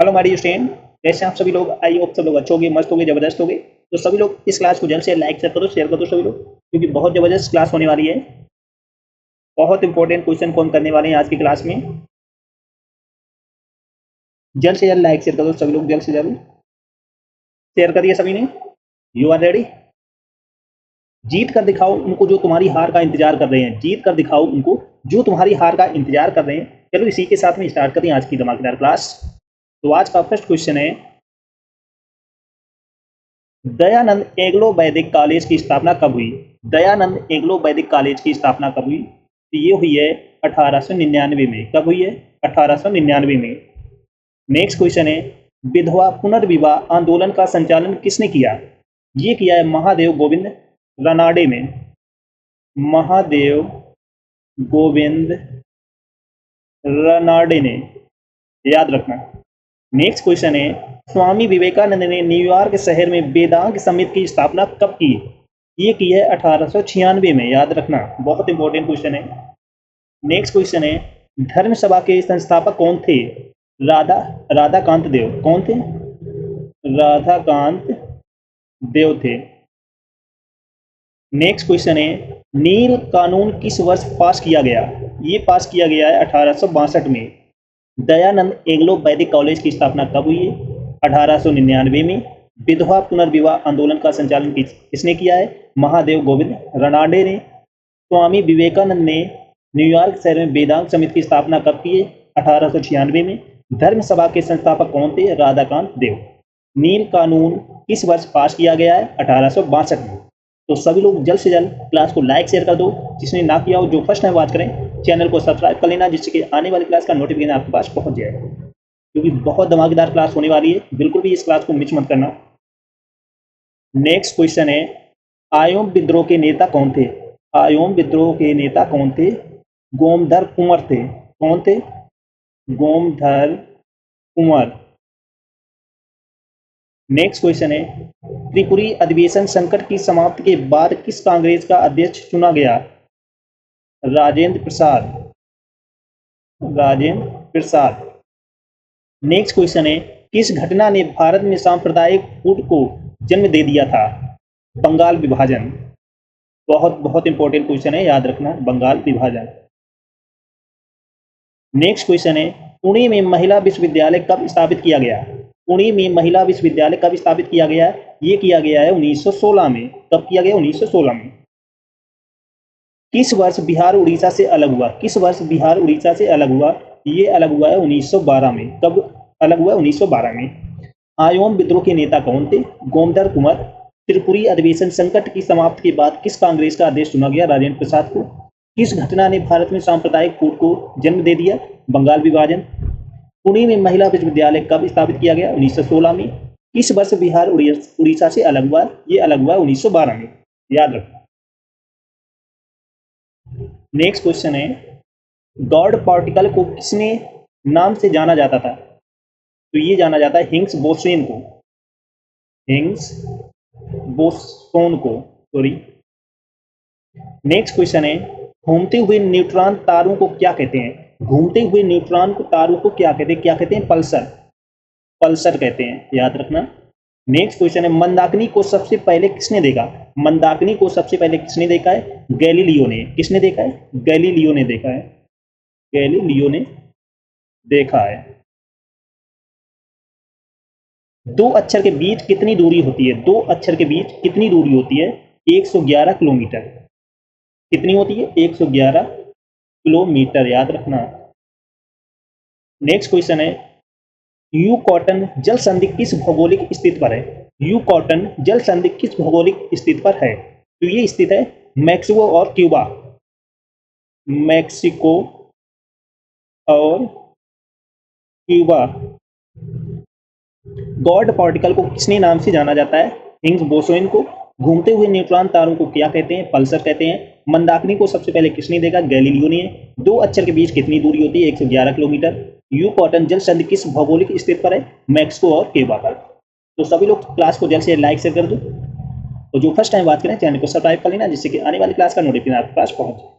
Hello हमारी student, कैसे हैं आप सभी लोग। आई होप सब लोग अच्छे होंगे, मस्त होंगे, जबरदस्त होंगे। तो सभी लोग इस क्लास को जल्द से लाइक शेयर कर दो सभी लोग, क्योंकि बहुत जबरदस्त क्लास होने वाली है। बहुत इंपॉर्टेंट क्वेश्चन को हम करने वाले हैं आज की क्लास में। जल्द से जल्द लाइक शेयर कर दो सभी लोग, जल्द से जल्द शेयर कर दिया सभी ने। You are ready. जीत कर दिखाओ उनको जो तुम्हारी हार का इंतजार कर रहे हैं, जीत कर दिखाओ उनको जो तुम्हारी हार का इंतजार कर रहे हैं। चलो इसी के साथ में स्टार्ट करते हैं आज की धमाकेदार क्लास। तो आज का फर्स्ट क्वेश्चन है, दयानंद एग्लो वैदिक कॉलेज की स्थापना कब हुई। दयानंद एग्लो वैदिक कॉलेज की स्थापना कब हुई। तो ये हुई है 1899 में। कब हुई है? 1899 में। नेक्स्ट क्वेश्चन है, विधवा पुनर्विवाह आंदोलन का संचालन किसने किया। ये किया है महादेव गोविंद रनाडे में। महादेव गोविंद रनाडे ने, याद रखना। नेक्स्ट क्वेश्चन है, स्वामी विवेकानंद ने न्यूयॉर्क शहर में वेदांत समिति की स्थापना कब की। ये की है 1896 में। याद रखना, बहुत इंपॉर्टेंट क्वेश्चन है। नेक्स्ट क्वेश्चन है, धर्म सभा के संस्थापक कौन थे। राधाकांत देव। कौन थे? राधाकांत देव थे। नेक्स्ट क्वेश्चन है, नील कानून किस वर्ष पास किया गया। ये पास किया गया है 1862 में। दयानंद एग्लो वैदिक कॉलेज की स्थापना कब हुई है? 1899 में। विधवा पुनर्विवाह आंदोलन का संचालन किसने किया है? महादेव गोविंद रनाडे ने। स्वामी विवेकानंद ने न्यूयॉर्क शहर में वेदांत समिति की स्थापना कब की है? 1896 में। धर्म सभा के संस्थापक कौन थे? राधाकांत देव। नील कानून किस वर्ष पास किया गया है? 1862 में। तो सभी लोग जल्द से जल्द क्लास को लाइक शेयर कर दो, जिसने ना किया हो, जो फर्स्ट टाइम बात करें चैनल को सब्सक्राइब कर लेना, जिससे कि आने वाली क्लास का नोटिफिकेशन आपके पास पहुंच जाए, क्योंकि बहुत धमाकेदार क्लास होने वाली है। बिल्कुल भी इस क्लास को मिस मत करना। नेक्स्ट क्वेश्चन है, आयोम विद्रोह के नेता कौन थे। आयोम विद्रोह के नेता कौन थे? गोमधर कुंवर थे। कौन थे? गोमधर कुंवर। नेक्स्ट क्वेश्चन है, त्रिपुरी अधिवेशन संकट की समाप्ति के बाद किस कांग्रेस का अध्यक्ष चुना गया। राजेंद्र प्रसाद। राजेंद्र प्रसाद। नेक्स्ट क्वेश्चन है, किस घटना ने भारत में सांप्रदायिक फूट को जन्म दे दिया था। बंगाल विभाजन। बहुत बहुत इंपॉर्टेंट क्वेश्चन है, याद रखना, बंगाल विभाजन। नेक्स्ट क्वेश्चन है, पुणे में महिला विश्वविद्यालय कब स्थापित किया गया। पुणे में महिला विश्वविद्यालय कब स्थापित किया गया? ये किया गया है 1916 में। कब किया गया? 1916 में। किस वर्ष बिहार उड़ीसा से अलग हुआ। किस वर्ष बिहार उड़ीसा से अलग हुआ? ये अलग हुआ है 1912 में। कब अलग हुआ? 1912 में। आयोम विद्रोह के नेता कौन थे? गोमधर कुंवर। त्रिपुरी अधिवेशन संकट की समाप्ति के बाद किस कांग्रेस का अध्यक्ष चुना गया? राजेंद्र प्रसाद को। किस घटना ने भारत में सांप्रदायिक फूट को जन्म दे दिया? बंगाल विभाजन। पुणे में महिला विश्वविद्यालय कब स्थापित किया गया? 1916 में। किस वर्ष बिहार उड़ीसा से अलग हुआ? ये अलग हुआ 1912 में। याद रखना। नेक्स्ट क्वेश्चन है, गॉड पार्टिकल को किसने नाम से जाना जाता था। तो ये जाना जाता है हिग्स बोसोन को। हिग्स बोसोन को, सॉरी। नेक्स्ट क्वेश्चन है, घूमते हुए न्यूट्रॉन तारों को क्या कहते हैं। घूमते हुए न्यूट्रॉन को तारों को क्या कहते हैं? क्या कहते हैं? पल्सर। पल्सर कहते हैं, याद रखना। नेक्स्ट क्वेश्चन है, मंदाकिनी को सबसे पहले किसने देखा। मंदाकिनी को सबसे पहले किसने देखा है? गैलीलियो ने। किसने देखा है? गैलीलियो ने देखा है। गैलीलियो ने देखा है। दो अक्षर के बीच कितनी दूरी होती है। दो अक्षर के बीच कितनी दूरी होती है? 111 किलोमीटर। कितनी होती है? 111 किलोमीटर, याद रखना। नेक्स्ट क्वेश्चन है, यू कॉटन जल संधि किस भौगोलिक स्थिति पर है। यू कॉटन जल संधि किस भौगोलिक स्थिति पर है? तो ये स्थित है मैक्सिको और क्यूबा। मैक्सिको और क्यूबा। गॉड पार्टिकल को किसने नाम से जाना जाता है? हिग्स बोसोन को। घूमते हुए न्यूट्रॉन तारों को क्या कहते हैं? पल्सर कहते हैं। मंदाकिनी को सबसे पहले किसने देखा? गैलीलियो ने। दो अक्षर के बीच कितनी दूरी होती है? 111 किलोमीटर। यू कॉटन जल संधि किस भौगोलिक स्थिति पर है? मैक्सिको और क्यूबा पर। तो सभी लोग क्लास को जल्द से लाइक शेयर कर दो, और जो फर्स्ट टाइम बात करें चैनल को सब्सक्राइब कर लेना, जिससे कि आने वाली क्लास का नोटिफिकेशन आपके पास पहुंच जाए।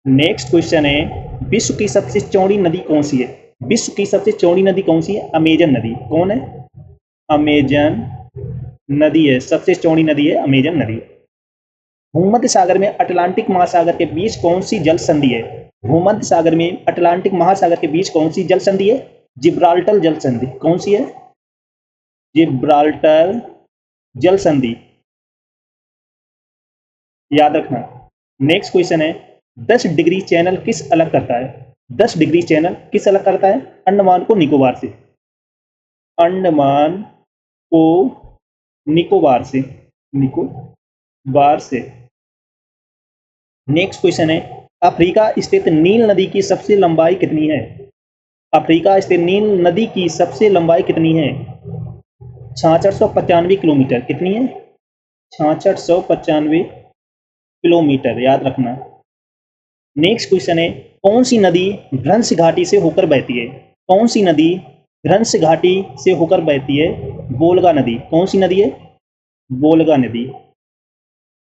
नेक्स्ट क्वेश्चन है, विश्व की सबसे चौड़ी नदी कौन सी है। विश्व की सबसे चौड़ी नदी कौन सी है? अमेजन नदी। कौन है? अमेजन नदी है, सबसे चौड़ी नदी है अमेजन नदी। भूमध्य सागर में अटलांटिक महासागर के बीच कौन सी जल संधि है? भूमध्य सागर में अटलांटिक महासागर के बीच कौन सी जल संधि है? जिब्राल्टर जल संधि। कौन सी है? जिब्राल्टर जल संधि, याद रखना। नेक्स्ट क्वेश्चन है, 10 डिग्री चैनल किस अलग करता है? 10 डिग्री चैनल किस अलग करता है? अंडमान को निकोबार से। अंडमान को निकोबार से, निकोबार से। नेक्स्ट क्वेश्चन है, अफ्रीका स्थित नील नदी की सबसे लंबाई कितनी है? अफ्रीका स्थित नील नदी की सबसे लंबाई कितनी है? 6695 किलोमीटर। कितनी है? 6695 किलोमीटर, याद रखना। नेक्स्ट क्वेश्चन है, कौन सी नदी भ्रंश घाटी से होकर बहती है? कौन सी नदी भ्रंश घाटी से होकर बहती है? वोल्गा नदी। कौन सी नदी है? वोल्गा नदी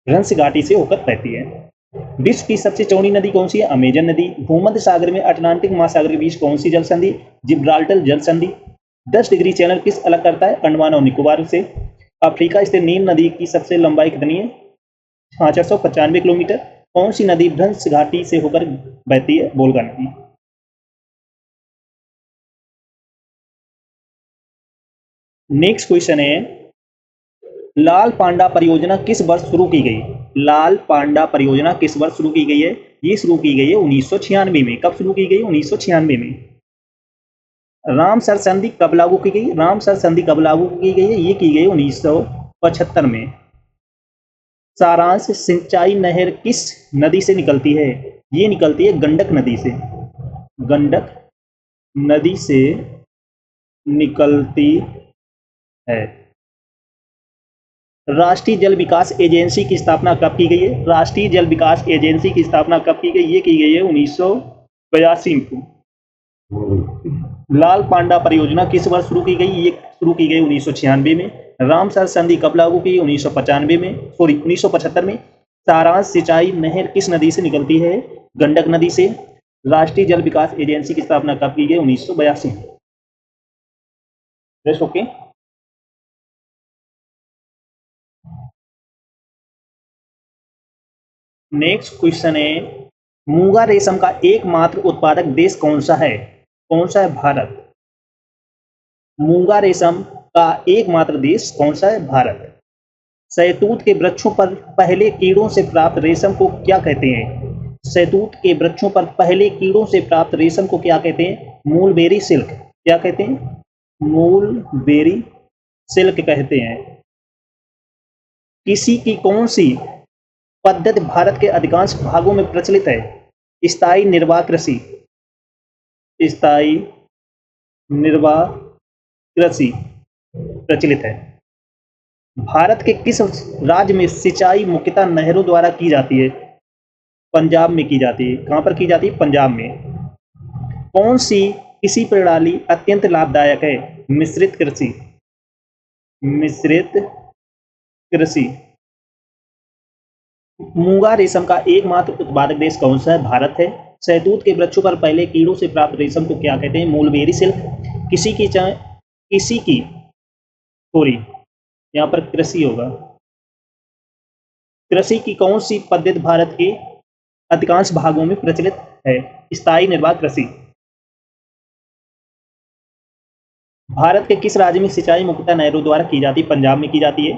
भ्रंश घाटी से होकर बहती है। विश्व की सबसे चौड़ी नदी कौन सी है? अमेजन नदी। भूमध्य सागर में अटलांटिक महासागर के बीच कौन सी जल संधि? जिब्राल्टर जल संधि। 10 डिग्री चैनल किस अलग करता है? अंडमान और निकोबार से। अफ्रीका स्थित नील नदी की सबसे लंबाई कितनी है? 6695 किलोमीटर। कौन सी नदी भ्रंश घाटी से होकर बहती है? वोल्गा नदी। नेक्स्ट क्वेश्चन है, लाल पांडा परियोजना किस वर्ष शुरू की गई? लाल पांडा परियोजना किस वर्ष शुरू की गई है? ये शुरू की गई है 1996 में। कब शुरू की गई? 1996 में। रामसर संधि कब लागू की गई? रामसर संधि कब लागू की गई है? ये की गई 1975 में। सारांश, सिंचाई नहर किस नदी से निकलती है? ये निकलती है गंडक नदी से। गंडक नदी से निकलती है। राष्ट्रीय जल विकास एजेंसी की स्थापना कब की गई है? राष्ट्रीय जल विकास एजेंसी की स्थापना कब की गई? ये की गई है 1982 को। लाल पांडा परियोजना किस वर्ष शुरू की गई? ये शुरू की गई 1996 में। रामसर संधि कब लागू की? 1995 में, सॉरी 1975 में। सारांश, सिंचाई नहर किस नदी से निकलती है? गंडक नदी से। राष्ट्रीय जल विकास एजेंसी की स्थापना कब की गई? 1982। ओके। नेक्स्ट क्वेश्चन है, मूंगा रेशम का एकमात्र उत्पादक देश कौन सा है? कौन सा है? भारत। मूंगा रेशम का एकमात्र देश कौन सा है? भारत। शहतूत के वृक्षों पर पहले कीड़ों से प्राप्त रेशम को क्या कहते हैं? शहतूत के वृक्षों पर पहले कीड़ों से प्राप्त रेशम को क्या कहते हैं? मूलबेरी सिल्क। क्या कहते हैं? मूलबेरी सिल्क कहते हैं। किसी की कौन सी पद्धति भारत के अधिकांश भागों में प्रचलित है? स्थायी निर्वाह कृषि। स्थायी निर्वाह कृषि प्रचलित है। भारत के किस राज्य में सिंचाई मुख्यतः नहरों द्वारा की जाती है? पंजाब में की जाती है। कहां पर की जाती है? पंजाब में। कौन सी कृषि प्रणाली अत्यंत लाभदायक है? मिश्रित कृषि। मिश्रित कृषि। मूंगा रेशम का एकमात्र उत्पादक देश कौन सा है? भारत है। शहतूत के वृक्षों पर पहले कीड़ों से प्राप्त रेशम को क्या कहते हैं? मूलबेरी सिल्क। किसी की सॉरी यहाँ पर कृषि होगा। कृषि की कौन सी पद्धति भारत के अधिकांश भागों में प्रचलित है? स्थायी निर्वाह कृषि। भारत के किस राज्य में सिंचाई मुख्यतः नहरों द्वारा की जाती है? पंजाब में की जाती है।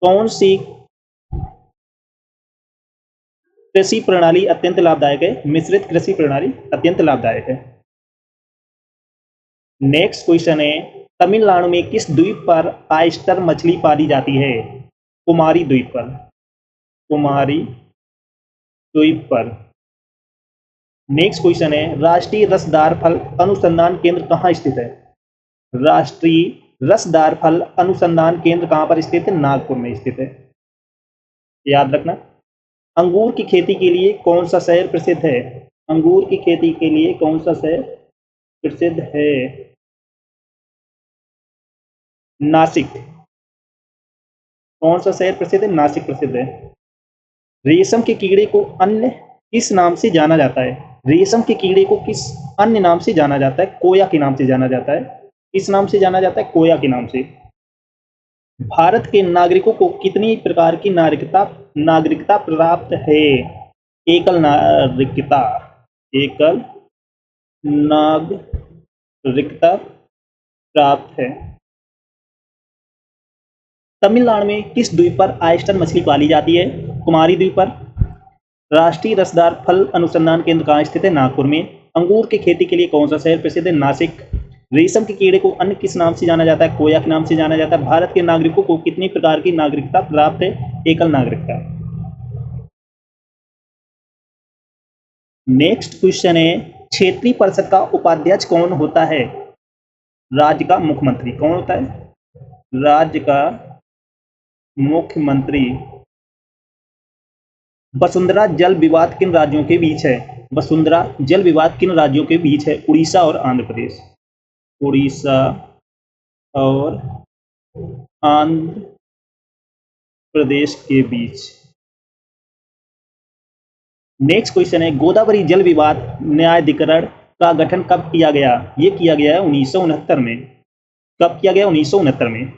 कौन सी कृषि प्रणाली अत्यंत लाभदायक है? मिश्रित कृषि प्रणाली अत्यंत लाभदायक है। नेक्स्ट क्वेश्चन है, तमिलनाडु में किस द्वीप पर ऑयस्टर मछली पाली जाती है? कुमारी द्वीप पर। कुमारी द्वीप पर। नेक्स्ट क्वेश्चन है, राष्ट्रीय रसदार फल अनुसंधान केंद्र कहाँ स्थित है? राष्ट्रीय रसदार फल अनुसंधान केंद्र कहाँ पर स्थित है? नागपुर में स्थित है, याद रखना। अंगूर की खेती के लिए कौन सा शहर प्रसिद्ध है? अंगूर की खेती के लिए कौन सा शहर प्रसिद्ध है? नासिक। कौन सा शहर प्रसिद्ध है? नासिक प्रसिद्ध है। रेशम के कीड़े को अन्य किस नाम से जाना जाता है? रेशम के कीड़े को किस अन्य नाम से जाना जाता है? कोया के नाम से जाना जाता है। किस नाम से जाना जाता है? कोया के नाम से। भारत के नागरिकों को कितनी प्रकार की नागरिकता प्राप्त है? एकल नागरिकता। एकल नागरिकता प्राप्त है। तमिलनाडु में किस द्वीप पर ऑयस्टर मछली पाली जाती है? कुमारी द्वीप पर। राष्ट्रीय रसदार फल अनुसंधान केंद्र कहाँ स्थित है? नागपुर में। अंगूर की खेती के लिए कौन सा शहर प्रसिद्ध है? नासिक। रेशम के कीड़े को अन्य किस नाम से जाना जाता है? कोया के नाम से जाना जाता है। भारत के नागरिकों को कितनी प्रकार की नागरिकता प्राप्त है? एकल नागरिकता। नेक्स्ट क्वेश्चन है, क्षेत्रीय परिषद का उपाध्यक्ष कौन होता है? राज्य का मुख्यमंत्री। कौन होता है? राज्य का मुख्यमंत्री। वसुंधरा जल विवाद किन राज्यों के बीच है? वसुंधरा जल विवाद किन राज्यों के बीच है? उड़ीसा और आंध्र प्रदेश। उड़ीसा और आंध्र प्रदेश के बीच। नेक्स्ट क्वेश्चन है, गोदावरी जल विवाद न्यायाधिकरण का गठन कब किया गया? ये किया गया है 1969 में। कब किया गया? 1969 में।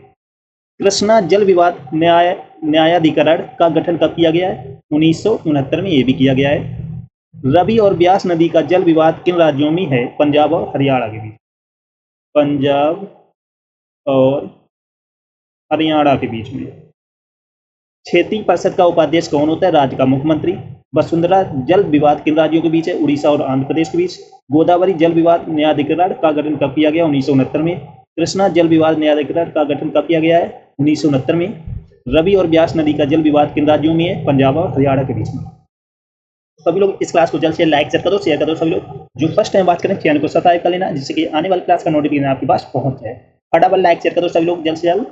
कृष्णा जल विवाद न्यायाधिकरण का गठन कब किया गया है? 1969 में। ये भी किया गया है। रवि और ब्यास नदी का जल विवाद किन राज्यों में है? पंजाब और हरियाणा के बीच। पंजाब और हरियाणा के बीच में। क्षेत्रीय परिषद का उपाध्यक्ष कौन होता है? राज्य का मुख्यमंत्री। वसुंधरा जल विवाद किन राज्यों के बीच है? उड़ीसा और आंध्र प्रदेश के बीच। गोदावरी जल विवाद न्यायाधिकरण का गठन कब किया गया? 1969 में। कृष्णा जल विवाद न्यायाधिकरण का गठन कब किया गया है? 1969 में। रवि और ब्यास नदी का जल विवाद किन राज्यों में है? पंजाब और हरियाणा के बीच में। सभी लोग इस क्लास को जल्द से लाइक कर दो, शेयर कर दो। सभी लोग जो फर्स्ट टाइम बात करें चैनल को सब्सक्राइब कर लेना, जिससे कि आने वाली क्लास का नोटिफिकेशन आपके पास पहुंच जाए। फटाफट लाइक शेयर कर दो सभी लोग जल्द से जल्द।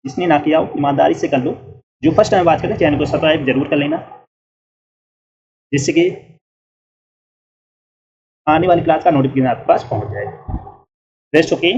जिसने ना किया हो ईमानदारी से कर लो। जो फर्स्ट टाइम बात करें चैनल को सब्सक्राइब जरूर कर लेना, जिससे कि आने वाली क्लास का नोटिफिकेशन आपके पास पहुंच जाए। Rest okay.